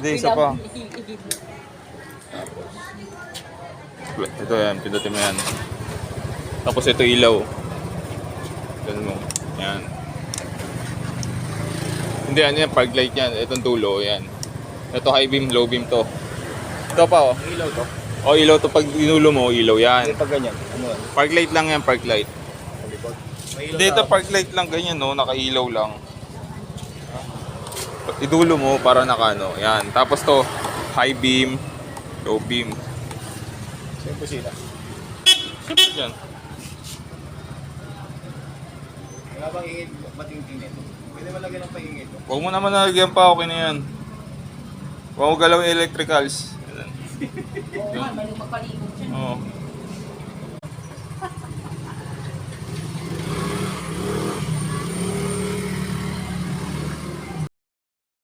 Hindi, isa pa. Ito yan, pindutin mo yan. Tapos ito ilaw. Ganun mo. Yan. Hindi, ano yan, park light yan. Itong dulo, yan. Ito high beam, low beam to. Ito pa, oh. Ilaw to. Oh, ilaw to. Pag dinulo mo, ilaw yan. Hindi pag ganyan. Ano yan? Park light lang yan, park light. Sa likod. May ilaw Hindi, ito sa- park light lang, ganyan, no? Nakailaw lang. Idulo mo para nakano. Yan. Tapos to, high beam, low beam. Saan po sila? Yan. Wala bang ingin matingting nito? Pwede malagyan ng paingin to. Huwag mo naman nalagyan pa, okay na yan. Huwag mo galaw yung electricals. Oo nga, maling magpaligod siya. Oo.